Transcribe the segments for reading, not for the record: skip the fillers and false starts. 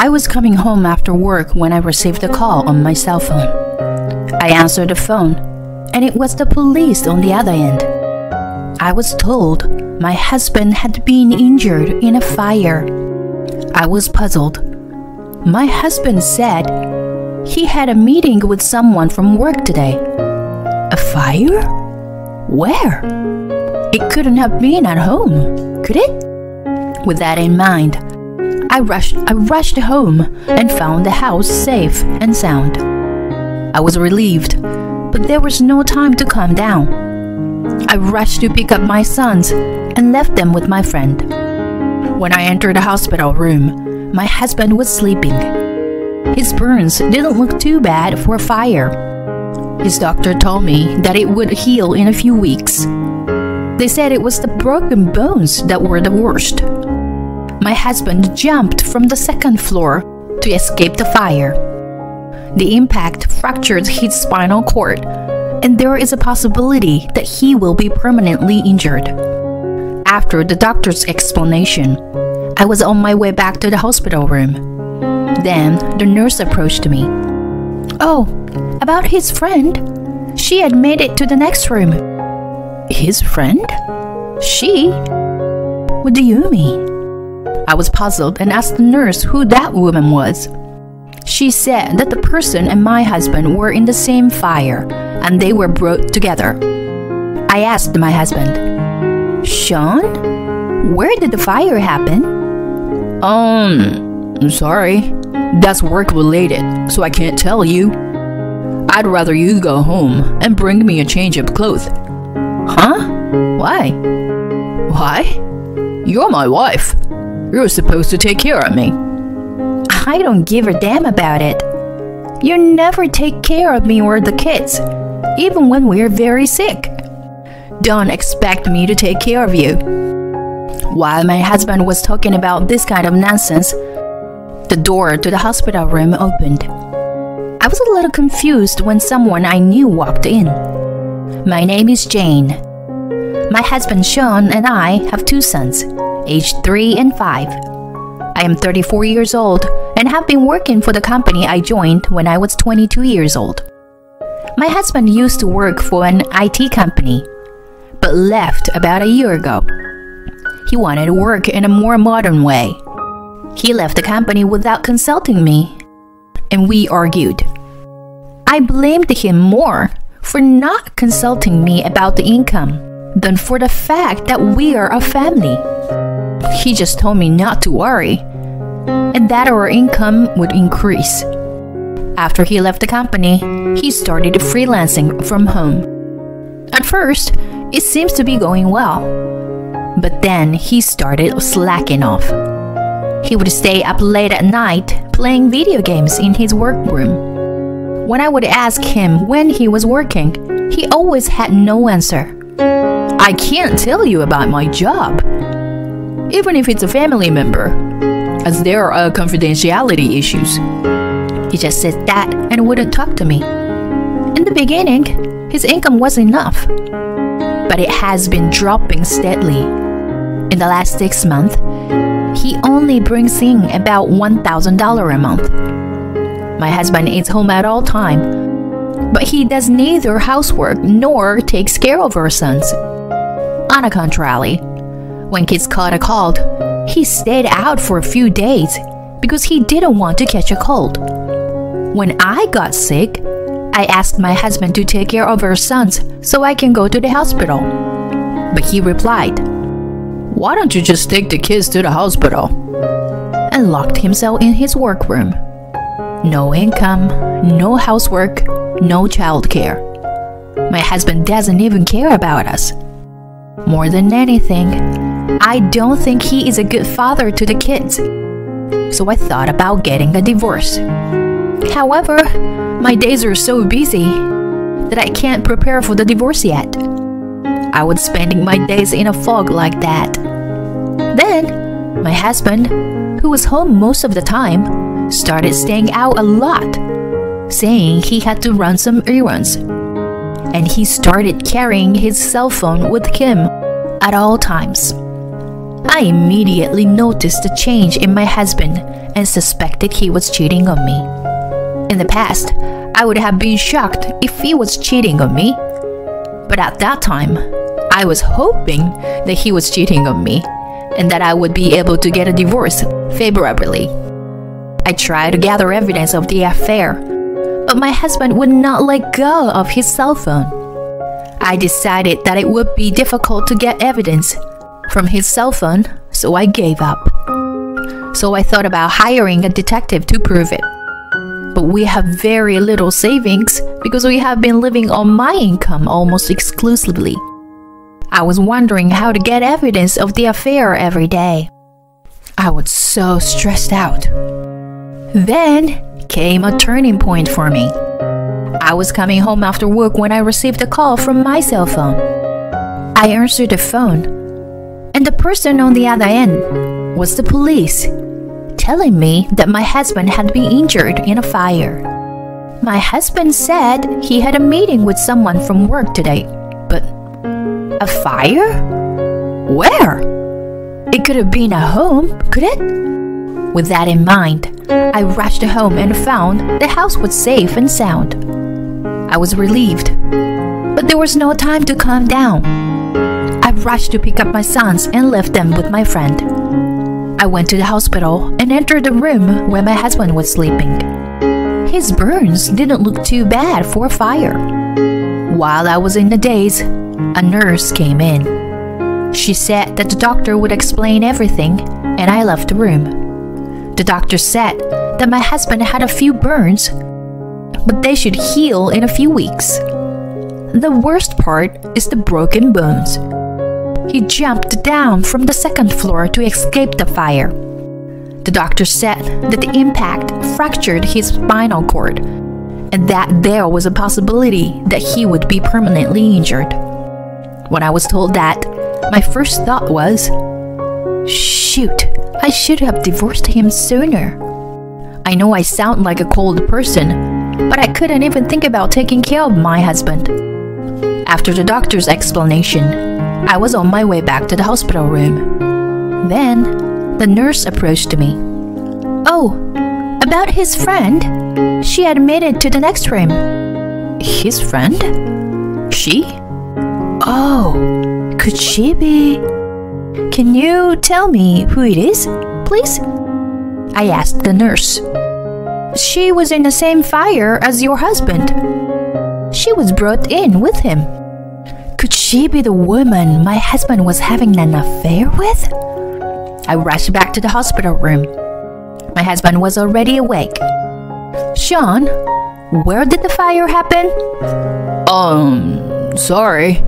I was coming home after work when I received a call on my cell phone. I answered the phone, and it was the police on the other end. I was told my husband had been injured in a fire. I was puzzled. My husband said he had a meeting with someone from work today. A fire? Where? It couldn't have been at home, could it? With that in mind, I rushed home and found the house safe and sound. I was relieved, but there was no time to calm down. I rushed to pick up my sons and left them with my friend. When I entered the hospital room, my husband was sleeping. His burns didn't look too bad for a fire. His doctor told me that it would heal in a few weeks. They said it was the broken bones that were the worst. My husband jumped from the second floor to escape the fire. The impact fractured his spinal cord, and there is a possibility that he will be permanently injured. After the doctor's explanation, I was on my way back to the hospital room. Then the nurse approached me. "Oh, about his friend? She had made it to the next room." "His friend? She? What do you mean?" I was puzzled and asked the nurse who that woman was. She said that the person and my husband were in the same fire and they were brought together. I asked my husband, "Sean, where did the fire happen?" Sorry. That's work related, so I can't tell you. I'd rather you go home and bring me a change of clothes." "Huh? Why?" "Why? You're my wife. You're supposed to take care of me." "I don't give a damn about it. You never take care of me or the kids, even when we're very sick. Don't expect me to take care of you." While my husband was talking about this kind of nonsense, the door to the hospital room opened. I was a little confused when someone I knew walked in. "My name is Jane. My husband Sean and I have 2 sons, aged 3 and 5. I am 34 years old and have been working for the company I joined when I was 22 years old. My husband used to work for an IT company, but left about a year ago. He wanted to work in a more modern way. He left the company without consulting me, and we argued. I blamed him more for not consulting me about the income than for the fact that we are a family. He just told me not to worry, and that our income would increase. After he left the company, he started freelancing from home. At first, it seems to be going well, but then he started slacking off. He would stay up late at night playing video games in his workroom. When I would ask him when he was working, he always had no answer. "I can't tell you about my job, even if it's a family member, as there are confidentiality issues." He just said that and wouldn't talk to me. In the beginning, his income was enough, but it has been dropping steadily. In the last 6 months, he only brings in about $1,000 a month. My husband is home at all time, but he does neither housework nor takes care of our sons. On the contrary, when kids caught a cold, he stayed out for a few days because he didn't want to catch a cold. When I got sick, I asked my husband to take care of our sons so I can go to the hospital. But he replied, "Why don't you just take the kids to the hospital?" and locked himself in his workroom. No income, no housework, no childcare. My husband doesn't even care about us. More than anything, I don't think he is a good father to the kids. So I thought about getting a divorce. However, my days are so busy that I can't prepare for the divorce yet. I was spending my days in a fog like that. Then, my husband, who was home most of the time, started staying out a lot, saying he had to run some errands. And he started carrying his cell phone with him at all times. I immediately noticed the change in my husband and suspected he was cheating on me. In the past, I would have been shocked if he was cheating on me. But at that time, I was hoping that he was cheating on me and that I would be able to get a divorce favorably. I tried to gather evidence of the affair, but my husband would not let go of his cell phone. I decided that it would be difficult to get evidence from his cell phone, so I gave up. So I thought about hiring a detective to prove it. But we have very little savings because we have been living on my income almost exclusively. I was wondering how to get evidence of the affair every day. I was so stressed out. Then came a turning point for me. I was coming home after work when I received a call from my cell phone. I answered the phone, and the person on the other end was the police, telling me that my husband had been injured in a fire. My husband said he had a meeting with someone from work today, but a fire? Where? It could have been a home, could it? With that in mind, I rushed home and found the house was safe and sound. I was relieved, but there was no time to calm down. I rushed to pick up my sons and left them with my friend. I went to the hospital and entered the room where my husband was sleeping. His burns didn't look too bad for a fire. While I was in the daze, a nurse came in. She said that the doctor would explain everything, and I left the room. The doctor said that my husband had a few burns, but they should heal in a few weeks. The worst part is the broken bones. He jumped down from the second floor to escape the fire. The doctor said that the impact fractured his spinal cord and that there was a possibility that he would be permanently injured. When I was told that, my first thought was, shoot, I should have divorced him sooner. I know I sound like a cold person, but I couldn't even think about taking care of my husband. After the doctor's explanation, I was on my way back to the hospital room. Then, the nurse approached me. Oh, about his friend? She admitted to the next room. His friend? She? Oh, could she be? Can you tell me who it is, please? I asked the nurse. She was in the same fire as your husband. She was brought in with him. Could she be the woman my husband was having an affair with? I rushed back to the hospital room. My husband was already awake. Sean, where did the fire happen? Sorry.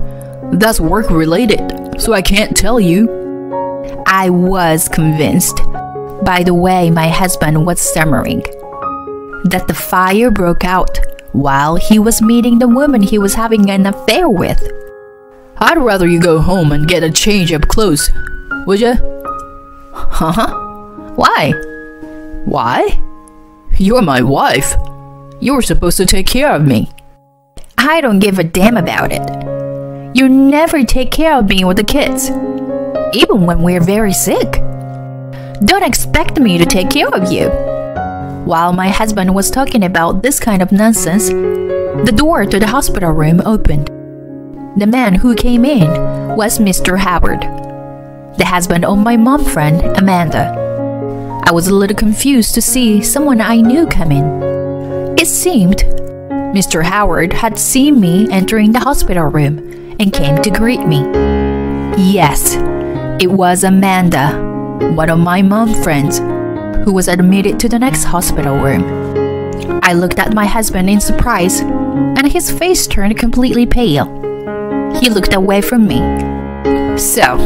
That's work related, so I can't tell you. I was convinced by the way my husband was stammering that the fire broke out while he was meeting the woman he was having an affair with. I'd rather you go home and get a change of clothes, would ya? Huh? Why? Why? You're my wife. You're supposed to take care of me. I don't give a damn about it. You never take care of me or the kids, even when we're very sick. Don't expect me to take care of you. While my husband was talking about this kind of nonsense, the door to the hospital room opened. The man who came in was Mr. Howard, the husband of my mom friend, Amanda. I was a little confused to see someone I knew come in. It seemed Mr. Howard had seen me entering the hospital room and came to greet me. Yes, it was Amanda, one of my mom friends, who was admitted to the next hospital room. I looked at my husband in surprise, and his face turned completely pale. He looked away from me. So,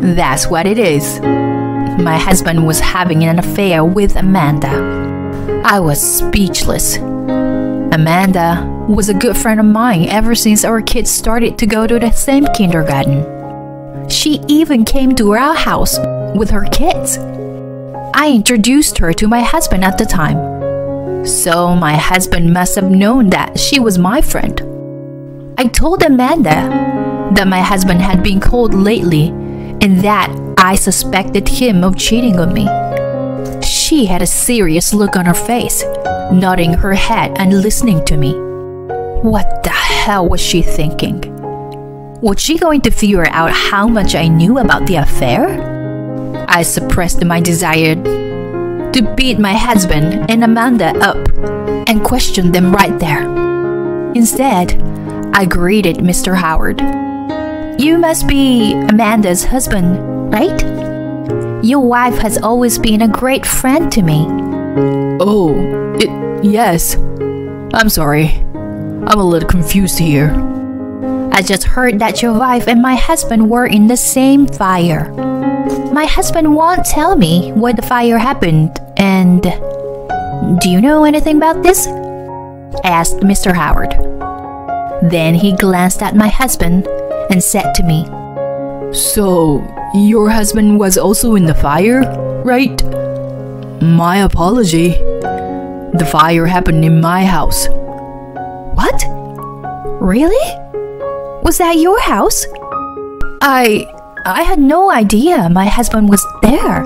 that's what it is. My husband was having an affair with Amanda. I was speechless. Amanda was a good friend of mine ever since our kids started to go to the same kindergarten. She even came to our house with her kids. I introduced her to my husband at the time, so my husband must have known that she was my friend. I told Amanda that my husband had been cold lately and that I suspected him of cheating on me. she had a serious look on her face, nodding her head and listening to me. What the hell was she thinking? Was she going to figure out how much I knew about the affair? I suppressed my desire to beat my husband and Amanda up and question them right there. Instead, I greeted Mr. Howard. You must be Amanda's husband, right? Your wife has always been a great friend to me. Oh, yes. I'm sorry. I'm a little confused here. I just heard that your wife and my husband were in the same fire. My husband won't tell me where the fire happened, and... Do you know anything about this? Asked Mr. Howard. Then he glanced at my husband and said to me, So, your husband was also in the fire, right? My apology. The fire happened in my house. What? Really? Was that your house? I had no idea my husband was there.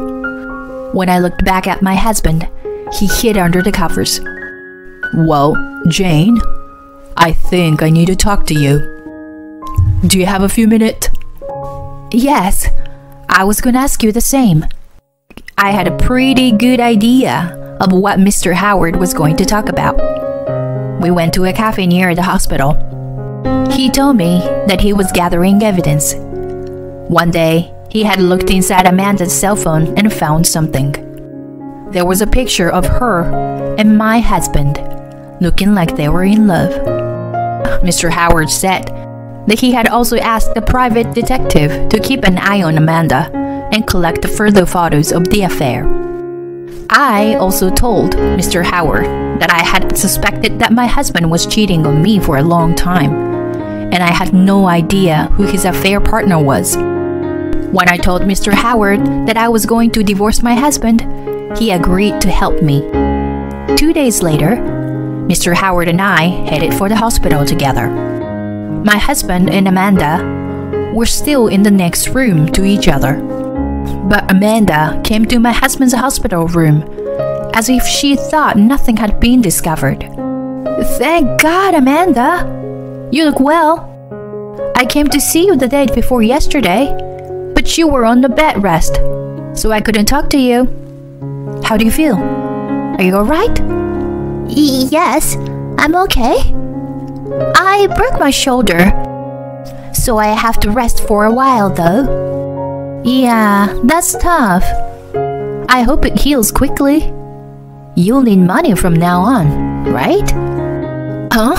When I looked back at my husband, he hid under the covers. Well, Jane, I think I need to talk to you. Do you have a few minutes? Yes, I was going to ask you the same. I had a pretty good idea of what Mr. Howard was going to talk about. We went to a cafe near the hospital. He told me that he was gathering evidence. One day, he had looked inside Amanda's cell phone and found something. There was a picture of her and my husband, looking like they were in love. Mr. Howard said that he had also asked a private detective to keep an eye on Amanda and collect further photos of the affair. I also told Mr. Howard that I had suspected that my husband was cheating on me for a long time, and I had no idea who his affair partner was. When I told Mr. Howard that I was going to divorce my husband, he agreed to help me. 2 days later, Mr. Howard and I headed for the hospital together. My husband and Amanda were still in the next room to each other. But Amanda came to my husband's hospital room as if she thought nothing had been discovered. Thank God, Amanda! You look well. I came to see you the day before yesterday, but you were on the bed rest, so I couldn't talk to you. How do you feel? Are you alright? Yes, I'm okay. I broke my shoulder, so I have to rest for a while though. Yeah, that's tough. I hope it heals quickly. You'll need money from now on, right? Huh?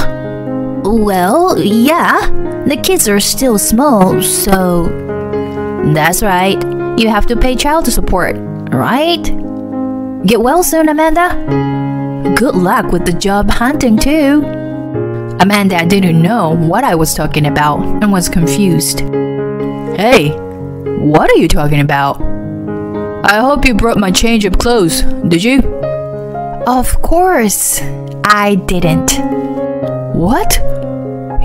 Well, yeah. The kids are still small, so... That's right. You have to pay child support, right? Get well soon, Amanda. Good luck with the job hunting, too. Amanda didn't know what I was talking about and was confused. Hey, what are you talking about? I hope you brought my change of clothes, did you? Of course, I didn't. What?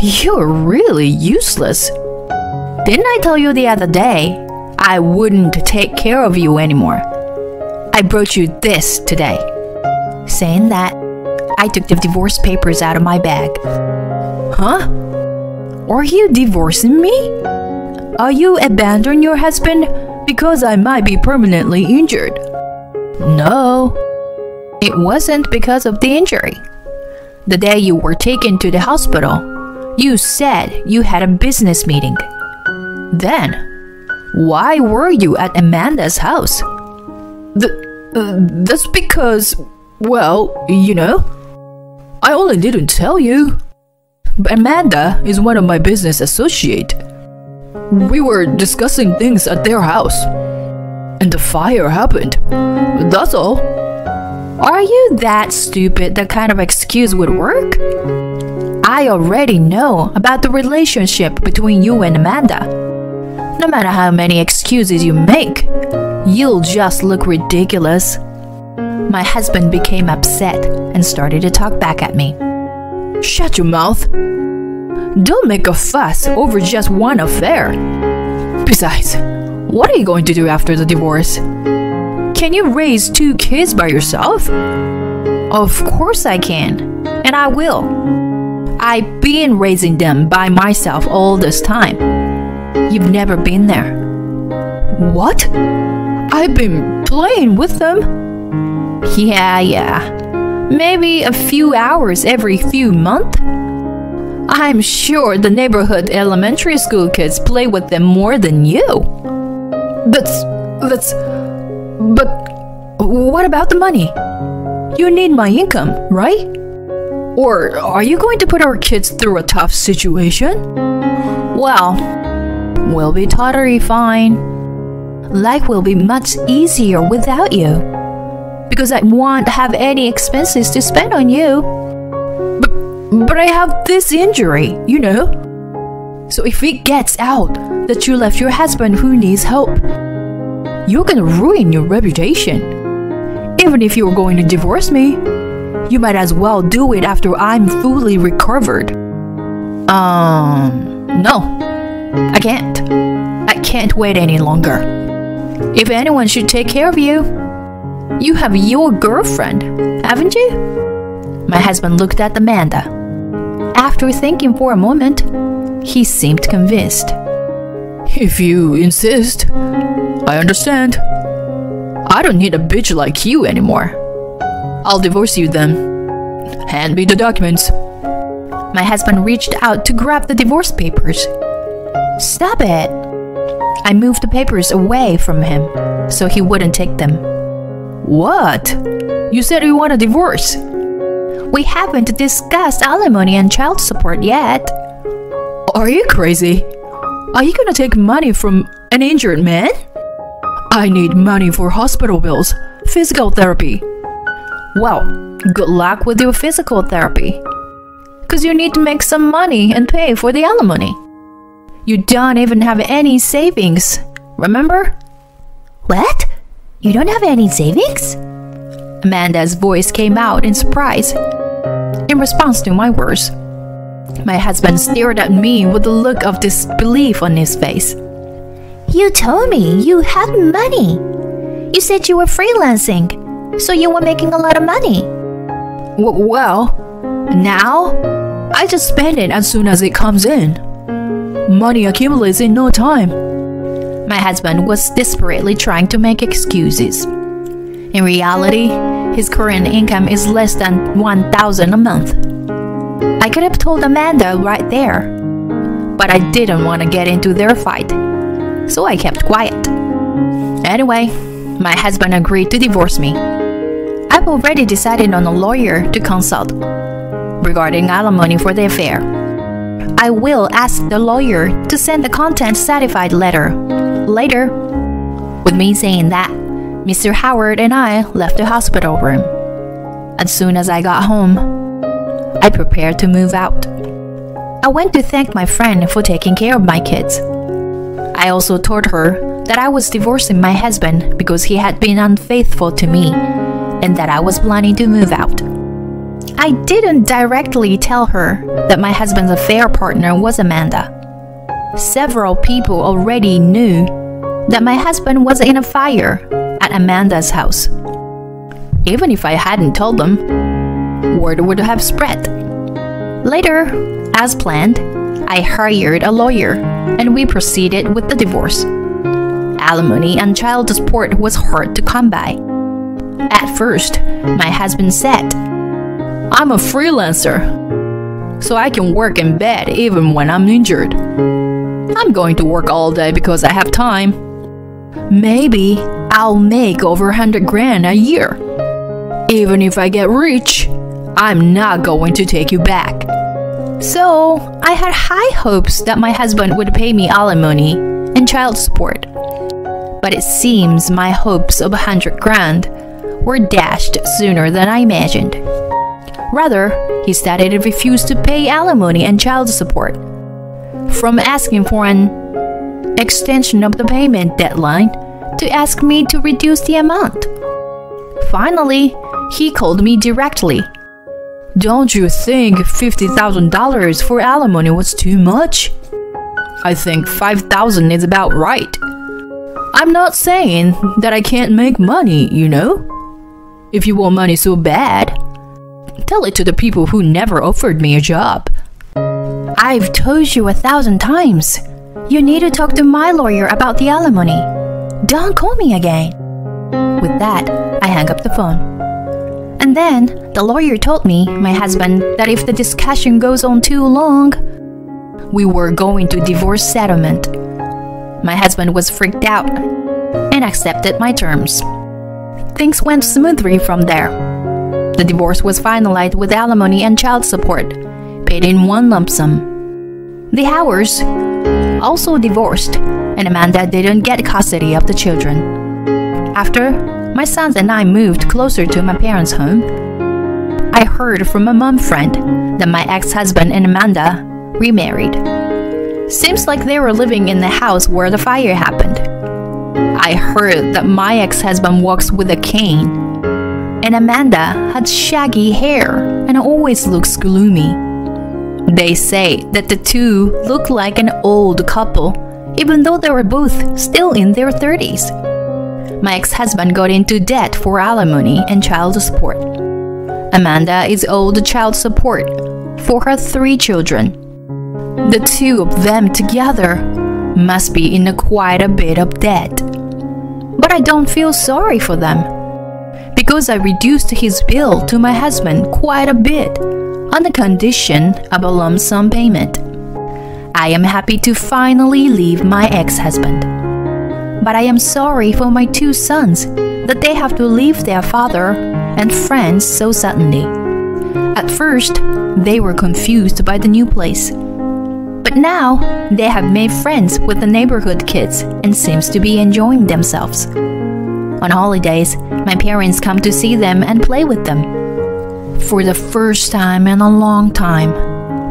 You're really useless. Didn't I tell you the other day I wouldn't take care of you anymore? I brought you this today. Saying that, I took the divorce papers out of my bag. Huh? Are you divorcing me? Are you abandoning your husband because I might be permanently injured? No, it wasn't because of the injury. The day you were taken to the hospital, you said you had a business meeting. Then, why were you at Amanda's house? That's because, well, you know, I only didn't tell you. But Amanda is one of my business associates. We were discussing things at their house, and the fire happened. That's all. Are you that stupid that kind of excuse would work? I already know about the relationship between you and Amanda. No matter how many excuses you make, you'll just look ridiculous. My husband became upset and started to talk back at me. Shut your mouth. Don't make a fuss over just one affair. Besides, what are you going to do after the divorce? Can you raise 2 kids by yourself? Of course I can, and I will. I've been raising them by myself all this time. You've never been there. What? I've been playing with them. Yeah. Maybe a few hours every few months. I'm sure the neighborhood elementary school kids play with them more than you. But what about the money? You need my income, right? Or are you going to put our kids through a tough situation? Well, we'll be totally fine. Life will be much easier without you, because I won't have any expenses to spend on you. But I have this injury, you know. So if it gets out that you left your husband who needs help, you're gonna ruin your reputation. Even if you're going to divorce me, you might as well do it after I'm fully recovered. No, I can't. I can't wait any longer. If anyone should take care of you, you have your girlfriend, haven't you? My husband looked at Amanda. After thinking for a moment, he seemed convinced. If you insist, I understand. I don't need a bitch like you anymore. I'll divorce you then. Hand me the documents. My husband reached out to grab the divorce papers. Stop it! I moved the papers away from him so he wouldn't take them. What? You said you want a divorce. We haven't discussed alimony and child support yet. Are you crazy? Are you gonna take money from an injured man? I need money for hospital bills, physical therapy. Well, good luck with your physical therapy, because you need to make some money and pay for the alimony. You don't even have any savings, remember? What? You don't have any savings? Amanda's voice came out in surprise. In response to my words, my husband stared at me with a look of disbelief on his face. You told me you had money. You said you were freelancing, so you were making a lot of money. Well, now I just spend it as soon as it comes in. Money accumulates in no time. My husband was desperately trying to make excuses. In reality, his current income is less than $1,000 a month. I could have told Amanda right there, but I didn't want to get into their fight, so I kept quiet. Anyway, my husband agreed to divorce me. I've already decided on a lawyer to consult regarding alimony for the affair. I will ask the lawyer to send the contents certified letter later. With me saying that, Mr. Howard and I left the hospital room. As soon as I got home, I prepared to move out. I went to thank my friend for taking care of my kids. I also told her that I was divorcing my husband because he had been unfaithful to me and that I was planning to move out. I didn't directly tell her that my husband's affair partner was Amanda. Several people already knew that my husband was in a fire at Amanda's house. Even if I hadn't told them, word would have spread. Later, as planned, I hired a lawyer and we proceeded with the divorce. Alimony and child support was hard to come by. At first, my husband said, "I'm a freelancer, so I can work in bed even when I'm injured. I'm going to work all day because I have time. Maybe I'll make over 100 grand a year. Even if I get rich, I'm not going to take you back." So I had high hopes that my husband would pay me alimony and child support. But it seems my hopes of 100 grand were dashed sooner than I imagined. Rather, he started to refuse to pay alimony and child support. From asking for an extension of the payment deadline to ask me to reduce the amount. Finally, he called me directly. "Don't you think $50,000 for alimony was too much? I think $5,000 is about right. I'm not saying that I can't make money, you know? If you want money so bad, tell it to the people who never offered me a job. I've told you 1,000 times. You need to talk to my lawyer about the alimony. Don't call me again. With that, I hung up the phone. And then, the lawyer told me, my husband, that if the discussion goes on too long, we were going to divorce settlement. My husband was freaked out and accepted my terms. Things went smoothly from there. The divorce was finalized with alimony and child support, paid in one lump sum. The Howards also divorced, and Amanda didn't get custody of the children. After my sons and I moved closer to my parents' home, I heard from a mom friend that my ex-husband and Amanda remarried. Seems like they were living in the house where the fire happened. I heard that my ex-husband walks with a cane, and Amanda had shaggy hair and always looks gloomy. They say that the two look like an old couple, even though they were both still in their 30s. My ex-husband got into debt for alimony and child support. Amanda is owed child support for her 3 children. The two of them together must be in quite a bit of debt. But I don't feel sorry for them, because I reduced his bill to my husband quite a bit on the condition of a lump sum payment. I am happy to finally leave my ex-husband. But I am sorry for my 2 sons that they have to leave their father and friends so suddenly. At first, they were confused by the new place. But now, they have made friends with the neighborhood kids and seems to be enjoying themselves. On holidays, my parents come to see them and play with them. For the first time in a long time,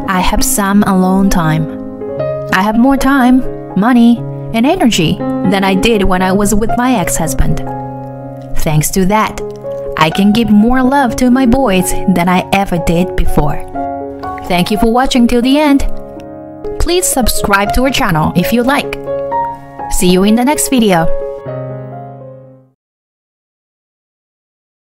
I have some alone time. I have more time, money, and energy than I did when I was with my ex-husband. Thanks to that, I can give more love to my boys than I ever did before. Thank you for watching till the end. Please subscribe to our channel if you like. See you in the next video.